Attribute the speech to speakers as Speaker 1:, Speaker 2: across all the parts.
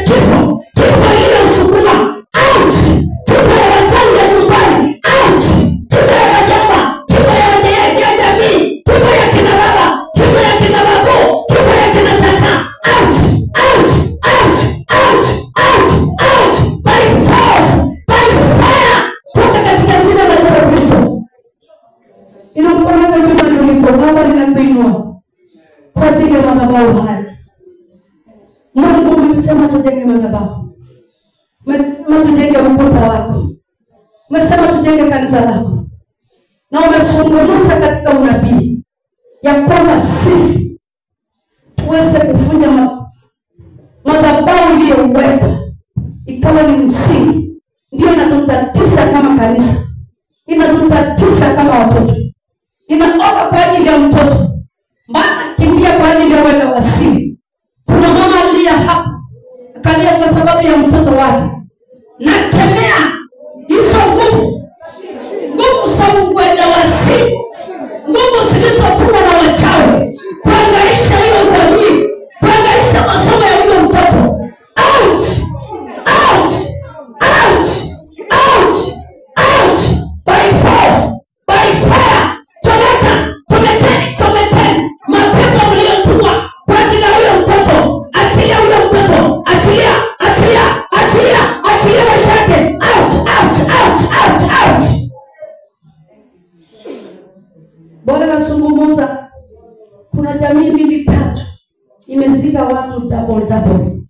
Speaker 1: kifo, kifo iliyosukuma out, kifo ya wachawi ya nyumbani out, kifo ya wajamba, kifo ya jamii, kifo ya kina baba, kifo ya kina babu, kifo ya kina tata out, out, out, out, out, out, by force, by fire, toka katika jina la Yesu Kristo. Inapokuwa juma lilipo, Baba ninakuinua kwa ajili ya madhabahu haya. Mungu umesema tujenge madhabahu. Tujenge ukuta wako. Umesema tujenge kanisa lako. Na umezungumza katika unabii ya kwamba sisi tuweze kuvunja madhabahu iliyowekwa ikawa ni msingi. Ndio inatutatiza kama kanisa. Inatutatiza kama watoto. Inaomba kwa ajili ya mtoto. Maana kimbia kwa ajili ya wale wasiri. Kuna mama alia hapa. Akalia kwa sababu ya mtoto wake. Na kemea hizo nguvu. Nguvu za uwenda wasiri. Nguvu zilizotumwa na wachawi. Kuangaisha hiyo jamii. Kuangaisha masomo ya huyo mtoto. Out! Out! Out! Out! Out! By force! By fire! Tometeni! Mapepo mliotumwa kwa ajili ya huyo mtoto. Achilia huyo mtoto. Achilia maisha yake. Out! Bwana nasungumuza. Kuna jamii mbili tatu imezika watu double.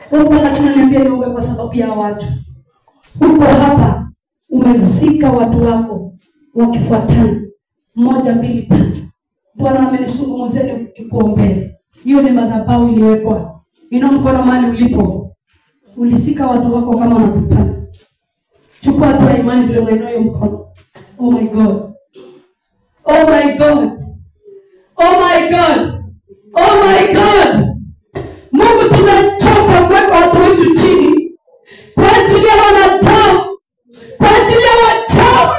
Speaker 1: Sasa tunaniambia niombe kwa sababu ya watu. Uko hapa umezika watu wako wakifuatana 1, 2, 3. Bwana amenisungumzia nikuombea. Hiyo ni madhabahu iliyowekwa. Ina mkono mahali ulipo. Ulisika watu wako kama wanavutana. Chukua hatua ya imani vile unainua hiyo mkono. Oh my God. Oh my God. Oh my God. Oh my God. Mungu tunachoka kuweka watu wetu chini. Kwa ajili ya wanadamu. Kwa ajili ya wachawi.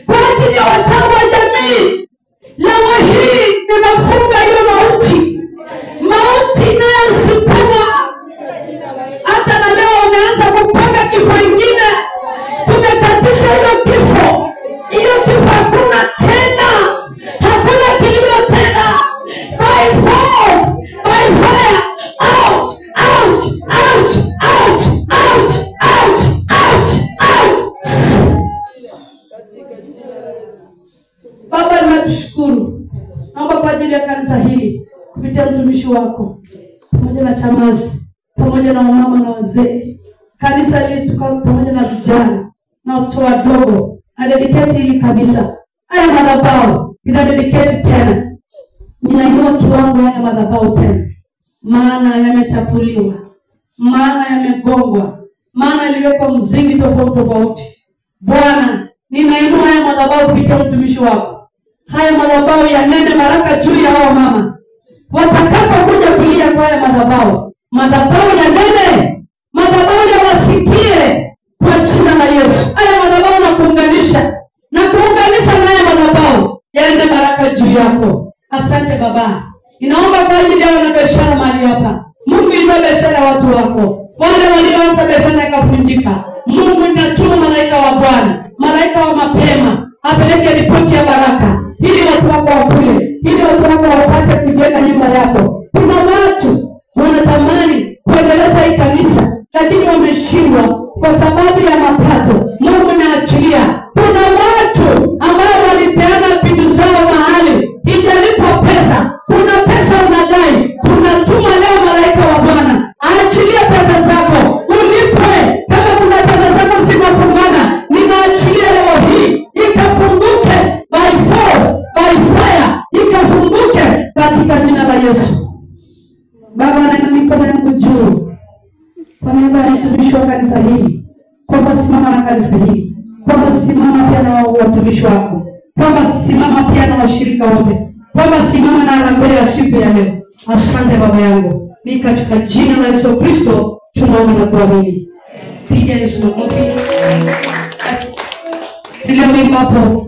Speaker 1: Kwa ajili ya wachawi wa jamii. Leo hii ninafunga hiyo mauti. Mauti inayosukuma. Hata na leo umeanza kupanga kifo ingine. Tumekatisha hiyo kifo. Hiyo kifo hakuna tena. Hakuna kilio tena. By force, by fire, out, out, out, out, out, out, out, out. Baba nakushukuru. Naomba kwa ajili ya kanisa hili kupitia mtumishi wako pamoja na chamazi, pamoja na mama na wazee. Kanisa hili tukao pamoja na vijana na watoto wadogo. Na dedicate hili kabisa. Haya madhabahu ina dedicate tena. Ninainua kiwango haya madhabahu tena. Maana yamechafuliwa. Maana yamegongwa. Maana iliwekwa mzingi tofauti. Bwana, ninainua haya madhabahu kupitia mtumishi wako. Haya madhabahu yanene baraka juu ya hao mama. Watakapokuja kulia kwa haya madhabahu. Madhabahu yanene. Madhabahu yawasikie kwa jina la Yesu. Haya madhabahu na kuunganisha na haya madhabahu yaende baraka juu yako. Asante Baba. Inaomba kwa ajili ya wanabiashara mahali hapa. Mungu ina biashara watu wako. Wale walioanza biashara ikavunjika. Mungu inatuma malaika wa Bwana, malaika wa mapema, apeleke ripoti ya baraka ili watu wako wakule, ili watu wako wapate kujenga nyumba yako. Kuna watu wanatamani kuendeleza hii kanisa lakini wameshindwa kwa sababu ya mapato. Mungu naachilia. Kuna watu ambao walipeana vitu zao mahali ijalipwa pesa. Kuna pesa unadai. Tunatuma leo malaika wa Bwana aachilie pesa zako ulipwe. Kama kuna pesa zako zimefungana, ninaachilia leo hii ikafunguke by force, by fire, ikafunguke katika jina la Yesu. Baba, na mikono yangu juu kwa niaba ya mtumishi wa kanisa hili, kwamba simama na kanisa hili, kwamba simama pia na watumishi wako, kwamba simama pia na washirika wote, kwamba simama na harambee ya siku ya leo. Asante Baba yangu, ni katika jina la Yesu Kristo tunaomba na kuamini. Piga Yesu makofi. Ndio mimi hapo.